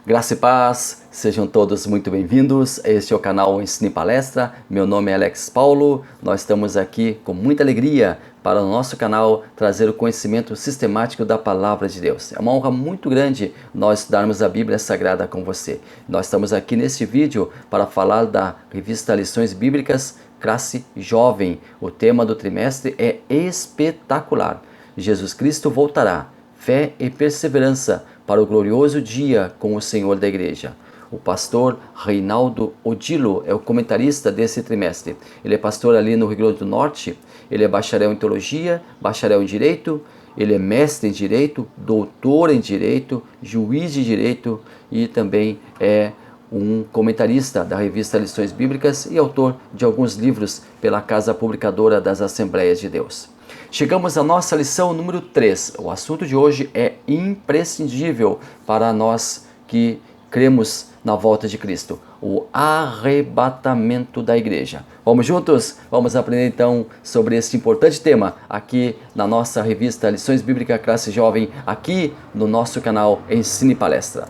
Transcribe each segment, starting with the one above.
Graça e paz, sejam todos muito bem-vindos. Este é o canal Ensine Palestra. Meu nome é Alex Paulo. Nós estamos aqui com muita alegria para o nosso canal trazer o conhecimento sistemático da Palavra de Deus. É uma honra muito grande nós estudarmos a Bíblia Sagrada com você. Nós estamos aqui neste vídeo para falar da revista Lições Bíblicas Classe Jovem. O tema do trimestre é espetacular. Jesus Cristo voltará. Fé e perseverança para o glorioso dia com o Senhor da Igreja. O pastor Reinaldo Odilo é o comentarista desse trimestre. Ele é pastor ali no Rio Grande do Norte, ele é bacharel em teologia, bacharel em direito, ele é mestre em direito, doutor em direito, juiz de direito e também é um comentarista da revista Lições Bíblicas e autor de alguns livros pela Casa Publicadora das Assembleias de Deus. Chegamos à nossa lição número 3. O assunto de hoje é imprescindível para nós que cremos na volta de Cristo. O arrebatamento da igreja. Vamos juntos? Vamos aprender então sobre este importante tema aqui na nossa revista Lições Bíblicas Classe Jovem, aqui no nosso canal Ensine Palestra.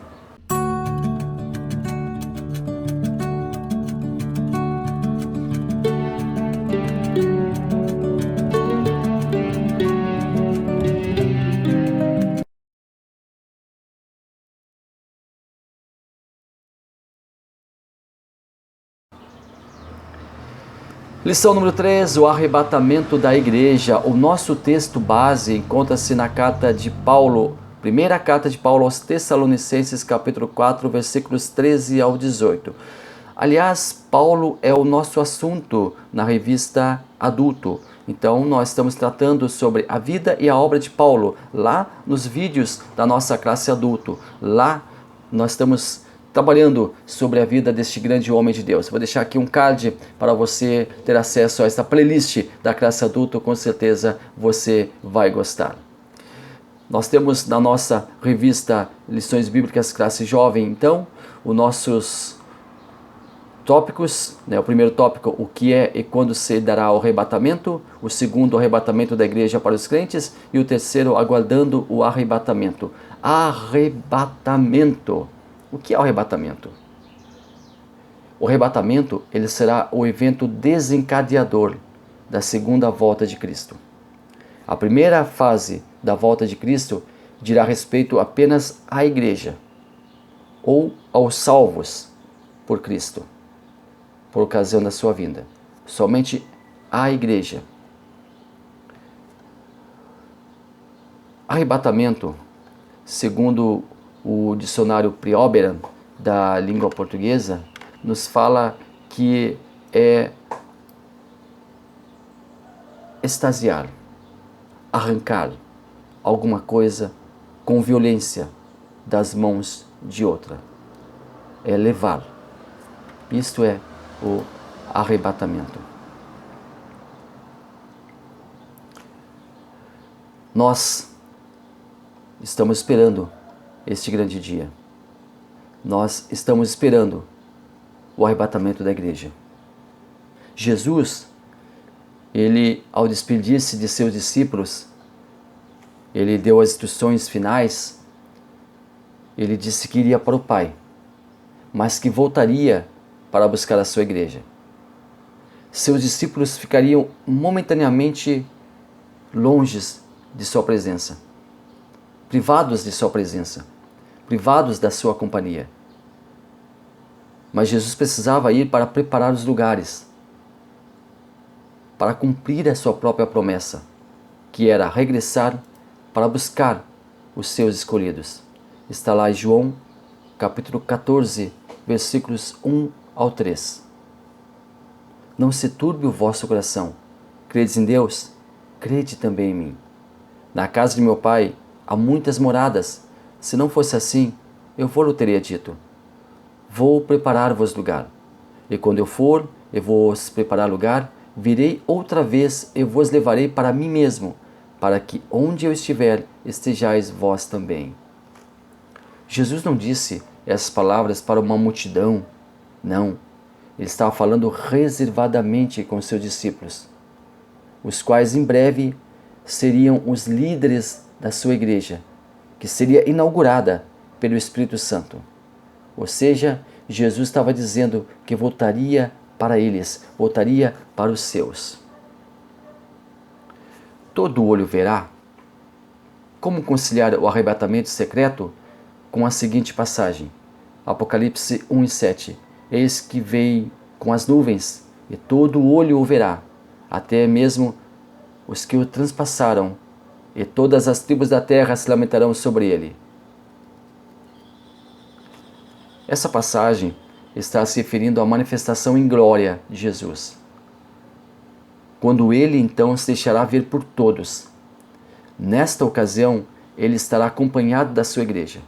Lição número 3, o arrebatamento da igreja. O nosso texto base encontra-se na carta de Paulo, primeira carta de Paulo aos Tessalonicenses, capítulo 4, versículos 13 ao 18. Aliás, Paulo é o nosso assunto na revista Adulto. Então, nós estamos tratando sobre a vida e a obra de Paulo, lá nos vídeos da nossa classe adulto. Lá nós estamos trabalhando sobre a vida deste grande homem de Deus. Vou deixar aqui um card para você ter acesso a esta playlist da classe adulto, com certeza você vai gostar. Nós temos na nossa revista Lições Bíblicas Classe Jovem, então, os nossos tópicos, o primeiro tópico, o que é e quando se dará o arrebatamento, o segundo, o arrebatamento da igreja para os crentes, e o terceiro, aguardando o arrebatamento. Arrebatamento. O que é o arrebatamento? O arrebatamento, ele será o evento desencadeador da segunda volta de Cristo. A primeira fase da volta de Cristo dirá respeito apenas à igreja ou aos salvos por Cristo, por ocasião da sua vinda. Somente à igreja. Arrebatamento, segundo o dicionário Prióbera da língua portuguesa, nos fala que é extasiar, arrancar alguma coisa com violência das mãos de outra. É levar. Isto é o arrebatamento. Nós estamos esperando este grande dia. Nós estamos esperando o arrebatamento da igreja. Jesus, ele, ao despedir-se de seus discípulos, ele deu as instruções finais. Ele disse que iria para o Pai, mas que voltaria para buscar a sua igreja. Seus discípulos ficariam momentaneamente longe de sua presença, privados de sua presença, privados da sua companhia. Mas Jesus precisava ir para preparar os lugares, para cumprir a sua própria promessa, que era regressar para buscar os seus escolhidos. Está lá em João, capítulo 14, versículos 1 ao 3. Não se turbe o vosso coração. Credes em Deus? Crede também em mim. Na casa de meu Pai há muitas moradas. Se não fosse assim, eu vou-lhe teria dito. Vou preparar-vos lugar. E quando eu for, e vos preparar lugar, virei outra vez e vos levarei para mim mesmo, para que onde eu estiver, estejais vós também. Jesus não disse essas palavras para uma multidão. Não. Ele estava falando reservadamente com seus discípulos, os quais em breve seriam os líderes da sua igreja, que seria inaugurada pelo Espírito Santo. Ou seja, Jesus estava dizendo que voltaria para eles, voltaria para os seus. Todo olho verá. Como conciliar o arrebatamento secreto com a seguinte passagem? Apocalipse 1:7. Eis que vem com as nuvens, e todo olho o verá, até mesmo os que o transpassaram, e todas as tribos da terra se lamentarão sobre ele. Essa passagem está se referindo à manifestação em glória de Jesus, quando ele então se deixará ver por todos. Nesta ocasião, ele estará acompanhado da sua igreja.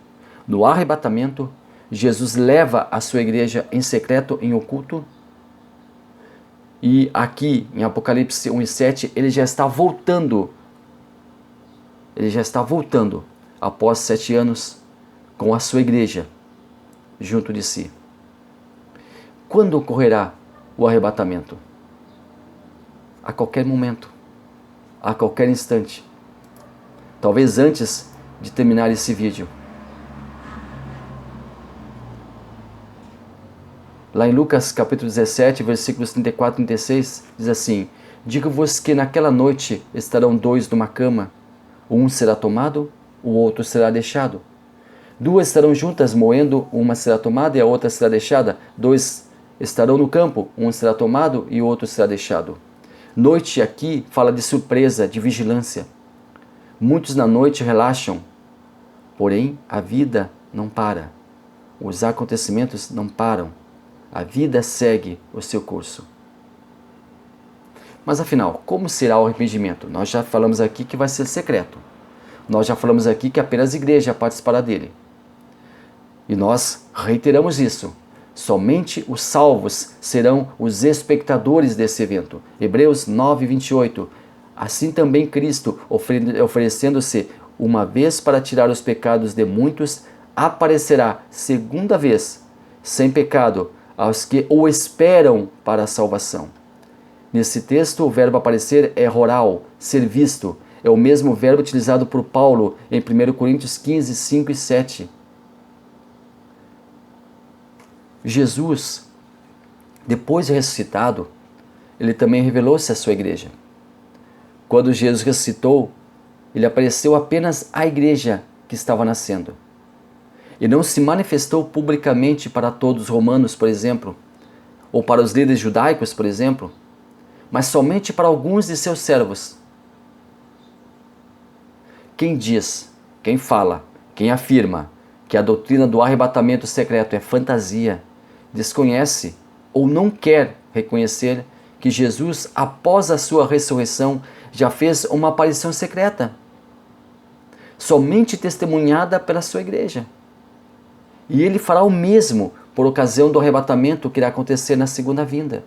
No arrebatamento, Jesus leva a sua igreja em secreto, em oculto. E aqui, em Apocalipse 1:7, ele já está voltando. Ele já está voltando após 7 anos com a sua igreja junto de si. Quando ocorrerá o arrebatamento? A qualquer momento, a qualquer instante. Talvez antes de terminar esse vídeo. Lá em Lucas capítulo 17, versículos 34 e 36, diz assim: Digo-vos que naquela noite estarão 2 numa cama, um será tomado, o outro será deixado. 2 estarão juntas moendo, uma será tomada e a outra será deixada. 2 estarão no campo, um será tomado e o outro será deixado. Noite aqui fala de surpresa, de vigilância. Muitos na noite relaxam, porém a vida não para. Os acontecimentos não param. A vida segue o seu curso. Mas afinal, como será o arrependimento? Nós já falamos aqui que vai ser secreto. Nós já falamos aqui que apenas a igreja participará dele. E nós reiteramos isso. Somente os salvos serão os espectadores desse evento. Hebreus 9:28. Assim também Cristo, oferecendo-se uma vez para tirar os pecados de muitos, aparecerá segunda vez, sem pecado, aos que o esperam para a salvação. Nesse texto, o verbo aparecer é horal, ser visto. É o mesmo verbo utilizado por Paulo em 1 Coríntios 15, 5 e 7. Jesus, depois de ressuscitado, ele também revelou-se à sua igreja. Quando Jesus ressuscitou, ele apareceu apenas à igreja que estava nascendo. E não se manifestou publicamente para todos os romanos, por exemplo, ou para os líderes judaicos, por exemplo, mas somente para alguns de seus servos. Quem diz, quem fala, quem afirma que a doutrina do arrebatamento secreto é fantasia, desconhece ou não quer reconhecer que Jesus, após a sua ressurreição, já fez uma aparição secreta, somente testemunhada pela sua igreja. E ele fará o mesmo por ocasião do arrebatamento que irá acontecer na segunda vinda.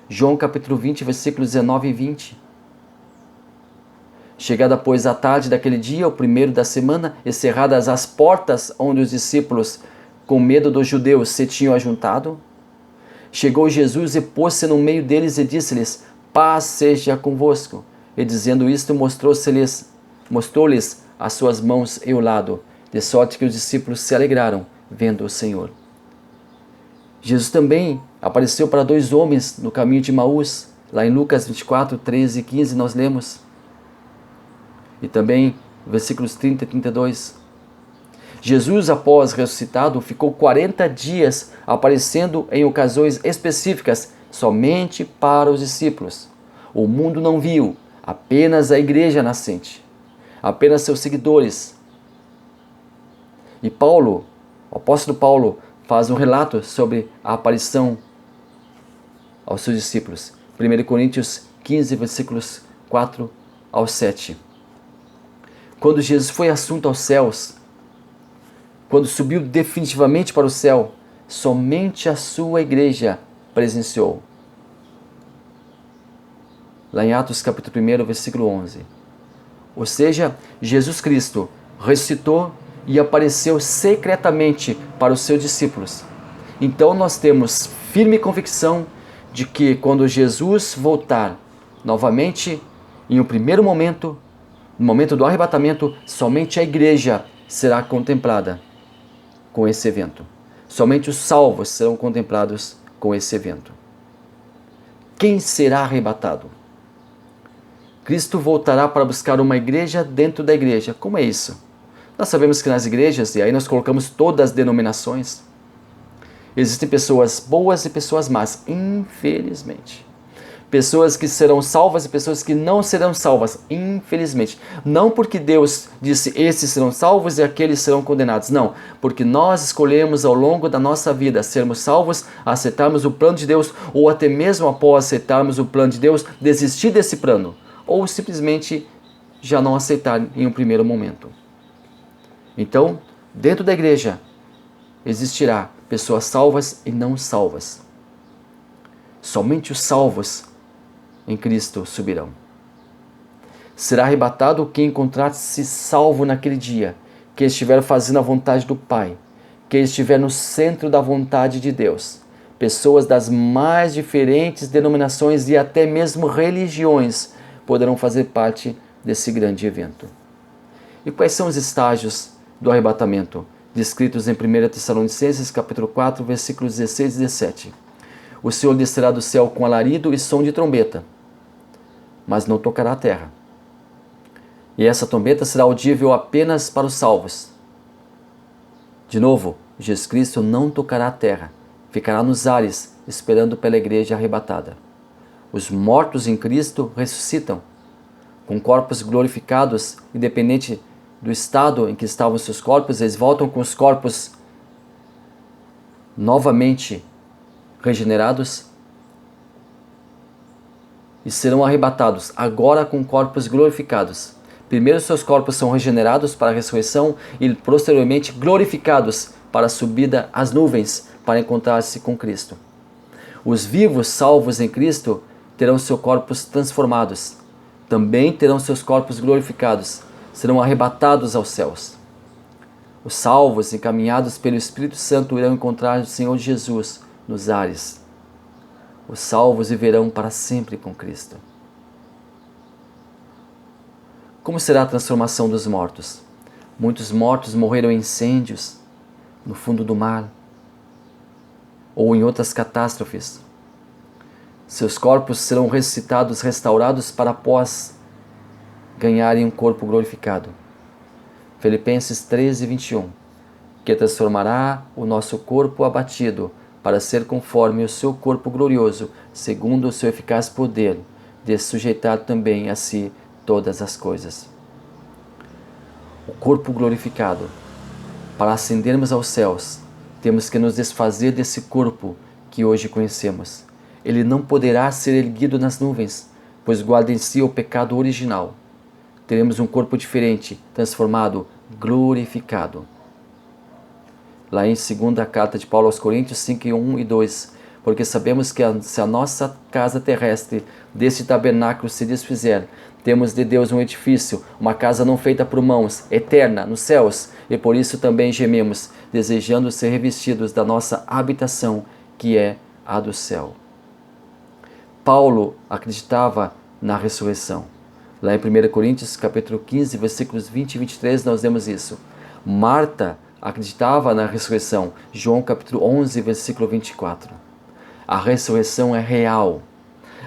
João capítulo 20, versículos 19 e 20. Chegada, pois, a tarde daquele dia, o primeiro da semana, e cerradas as portas onde os discípulos, com medo dos judeus, se tinham ajuntado, chegou Jesus e pôs-se no meio deles e disse-lhes: Paz seja convosco. E dizendo isto, mostrou-lhes as suas mãos e o lado, de sorte que os discípulos se alegraram, vendo o Senhor. Jesus também apareceu para 2 homens no caminho de Emaús, lá em Lucas 24, 13 e 15 nós lemos. E também versículos 30 e 32. Jesus, após ressuscitado, ficou 40 dias aparecendo em ocasiões específicas, somente para os discípulos. O mundo não viu, apenas a igreja nascente, apenas seus seguidores. E Paulo, o apóstolo Paulo, faz um relato sobre a aparição aos seus discípulos. 1 Coríntios 15, versículos 4 ao 7. Quando Jesus foi assunto aos céus, quando subiu definitivamente para o céu, somente a sua igreja presenciou. Lá em Atos capítulo 1, versículo 11. Ou seja, Jesus Cristo ressuscitou e apareceu secretamente para os seus discípulos. Então nós temos firme convicção de que quando Jesus voltar novamente, em um primeiro momento, no momento do arrebatamento, somente a igreja será contemplada. com esse evento. Somente os salvos serão contemplados com esse evento. Quem será arrebatado? Cristo voltará para buscar uma igreja dentro da igreja. Como é isso? Nós sabemos que nas igrejas, e aí nós colocamos todas as denominações, existem pessoas boas e pessoas más, infelizmente. Pessoas que serão salvas e pessoas que não serão salvas, infelizmente. Não porque Deus disse esses serão salvos e aqueles serão condenados. Não, porque nós escolhemos ao longo da nossa vida sermos salvos, aceitarmos o plano de Deus, ou até mesmo após aceitarmos o plano de Deus, desistir desse plano, ou simplesmente já não aceitar em um primeiro momento. Então, dentro da igreja, existirá pessoas salvas e não salvas. Somente os salvos em Cristo subirão. Será arrebatado quem encontrar-se salvo naquele dia, que estiver fazendo a vontade do Pai, que estiver no centro da vontade de Deus. Pessoas das mais diferentes denominações e até mesmo religiões poderão fazer parte desse grande evento. E quais são os estágios do arrebatamento, descritos em 1 Tessalonicenses capítulo 4, versículos 16 e 17? O Senhor descerá do céu com alarido e som de trombeta, mas não tocará a terra. E essa trombeta será audível apenas para os salvos. De novo, Jesus Cristo não tocará a terra, ficará nos ares, esperando pela igreja arrebatada. Os mortos em Cristo ressuscitam, com corpos glorificados, independente do estado em que estavam seus corpos, eles voltam com os corpos novamente regenerados e serão arrebatados, agora com corpos glorificados. Primeiro seus corpos são regenerados para a ressurreição e posteriormente glorificados para a subida às nuvens, para encontrar-se com Cristo. Os vivos salvos em Cristo terão seus corpos transformados, também terão seus corpos glorificados, serão arrebatados aos céus. Os salvos, encaminhados pelo Espírito Santo, irão encontrar o Senhor Jesus nos ares. Os salvos viverão para sempre com Cristo. Como será a transformação dos mortos? Muitos mortos morreram em incêndios, no fundo do mar, ou em outras catástrofes. Seus corpos serão ressuscitados, restaurados para após ganharem um corpo glorificado. Filipenses 13, 21. Que transformará o nosso corpo abatido para ser conforme o seu corpo glorioso, segundo o seu eficaz poder, de sujeitar também a si todas as coisas. O corpo glorificado. Para ascendermos aos céus, temos que nos desfazer desse corpo que hoje conhecemos. Ele não poderá ser erguido nas nuvens, pois guarda em si o pecado original. Teremos um corpo diferente, transformado, glorificado. Lá em 2ª carta de Paulo aos Coríntios 5, 1 e 2, porque sabemos que se a nossa casa terrestre deste tabernáculo se desfizer, temos de Deus um edifício, uma casa não feita por mãos, eterna, nos céus, e por isso também gememos, desejando ser revestidos da nossa habitação, que é a do céu. Paulo acreditava na ressurreição. Lá em 1 Coríntios capítulo 15, versículos 20 e 23, nós vemos isso. Marta acreditava na ressurreição. João capítulo 11, versículo 24. A ressurreição é real.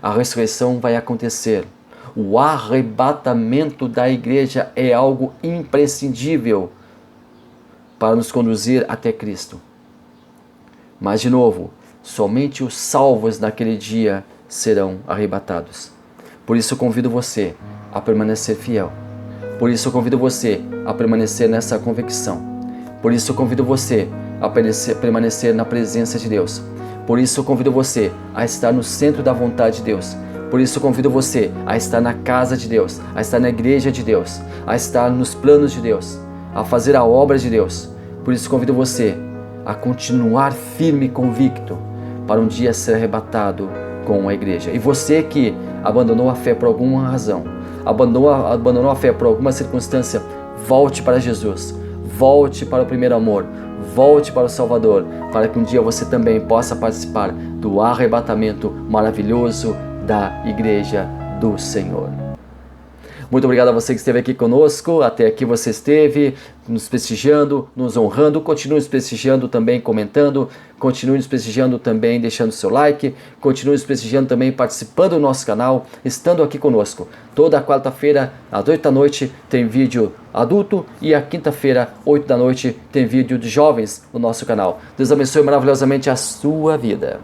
A ressurreição vai acontecer. O arrebatamento da igreja é algo imprescindível para nos conduzir até Cristo. Mas, de novo, somente os salvos naquele dia serão arrebatados. Por isso eu convido você a permanecer fiel. Por isso eu convido você a permanecer nessa convicção. Por isso eu convido você a permanecer na presença de Deus. Por isso eu convido você a estar no centro da vontade de Deus. Por isso eu convido você a estar na casa de Deus, a estar na igreja de Deus, a estar nos planos de Deus, a fazer a obra de Deus. Por isso eu convido você a continuar firme e convicto para um dia ser arrebatado com a igreja. E você que abandonou a fé por alguma razão, abandonou a fé por alguma circunstância, volte para Jesus, volte para o primeiro amor, volte para o Salvador, para que um dia você também possa participar do arrebatamento maravilhoso da igreja do Senhor. Muito obrigado a você que esteve aqui conosco, até aqui você esteve, nos prestigiando, nos honrando, continue nos prestigiando também, comentando, continue nos prestigiando também, deixando seu like, continue nos prestigiando também, participando do nosso canal, estando aqui conosco. Toda quarta-feira, às 8 da noite, tem vídeo adulto e a quinta-feira, 8 da noite, tem vídeo de jovens no nosso canal. Deus abençoe maravilhosamente a sua vida.